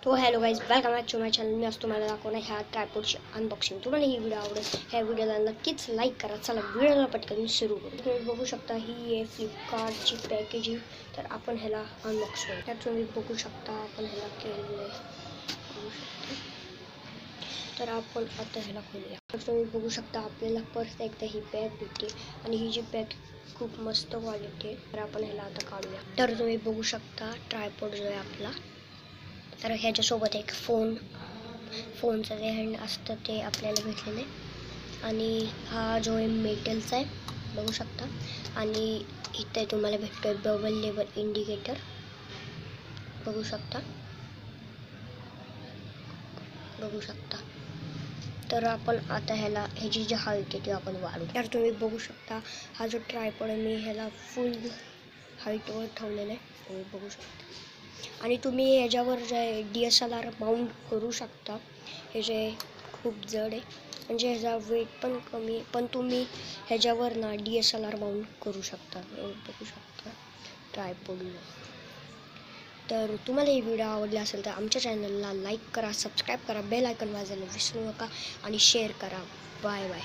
तो hello guys, welcome back to my channel. मी आज तुम्हाला दाखवणार ह्या ट्रायपॉडची अनबॉक्सिंग. तुम्हाला ही व्हिडिओ आवडेल, ह्या व्हिडिओला नक्कीच लाईक करा. चला व्हिडिओला पटकन सुरू करू. तुम्ही बघू शकता ही आहे फ्लिपकार्टची पॅकेजिंग. तर आपण ह्याला अनबॉक्स करू. त्यात तुम्ही बघू शकता आपण ह्याला केलेलं आहे. तर आपण आता ह्याला खोलूया. तर तुम्ही बघू शकता आपल्याला परत एकदा ही बॅग भेटते आणि ही जी बॅग खूप मस्त क्वालिटी आहे. तर आपण ह्याला आता काढूया. तर तुम्ही बघू शकता ट्रायपॉड जो आहे आपला. तर ह्याच्यासोबत एक फोनचं जे हँड असतं ते आपल्याला भेटलेलं आहे आणि हा जो आहे मेटलचा आहे बघू शकता. आणि इथे तुम्हाला भेटतोय बबल लेवल इंडिकेटर बघू शकता. तर आपण आता ह्याची जी हाईट आहे ती आपण वाढू. तर तुम्ही बघू शकता हा जो ट्रायपॉड आहे मी ह्याला फुल हाईटवर ठेवलेला आहे तुम्ही बघू शकता. आणि तुम्ही ह्याच्यावर जे DSLR माउंट करू शकता. हे जे खूप जड आहे म्हणजे ह्याचा वेट पण कमी आहे, पण तुम्ही ह्याच्यावर ना DSLR माउंट करू शकता बघू शकता ट्रायपॉडला. तर तुम्हाला ही व्हिडिओ आवडली असेल तर आमच्या चॅनलला लाईक करा, सबस्क्राईब करा, बेल आयकॉन वाजवायला विसरू नका आणि शेअर करा. Bye bye.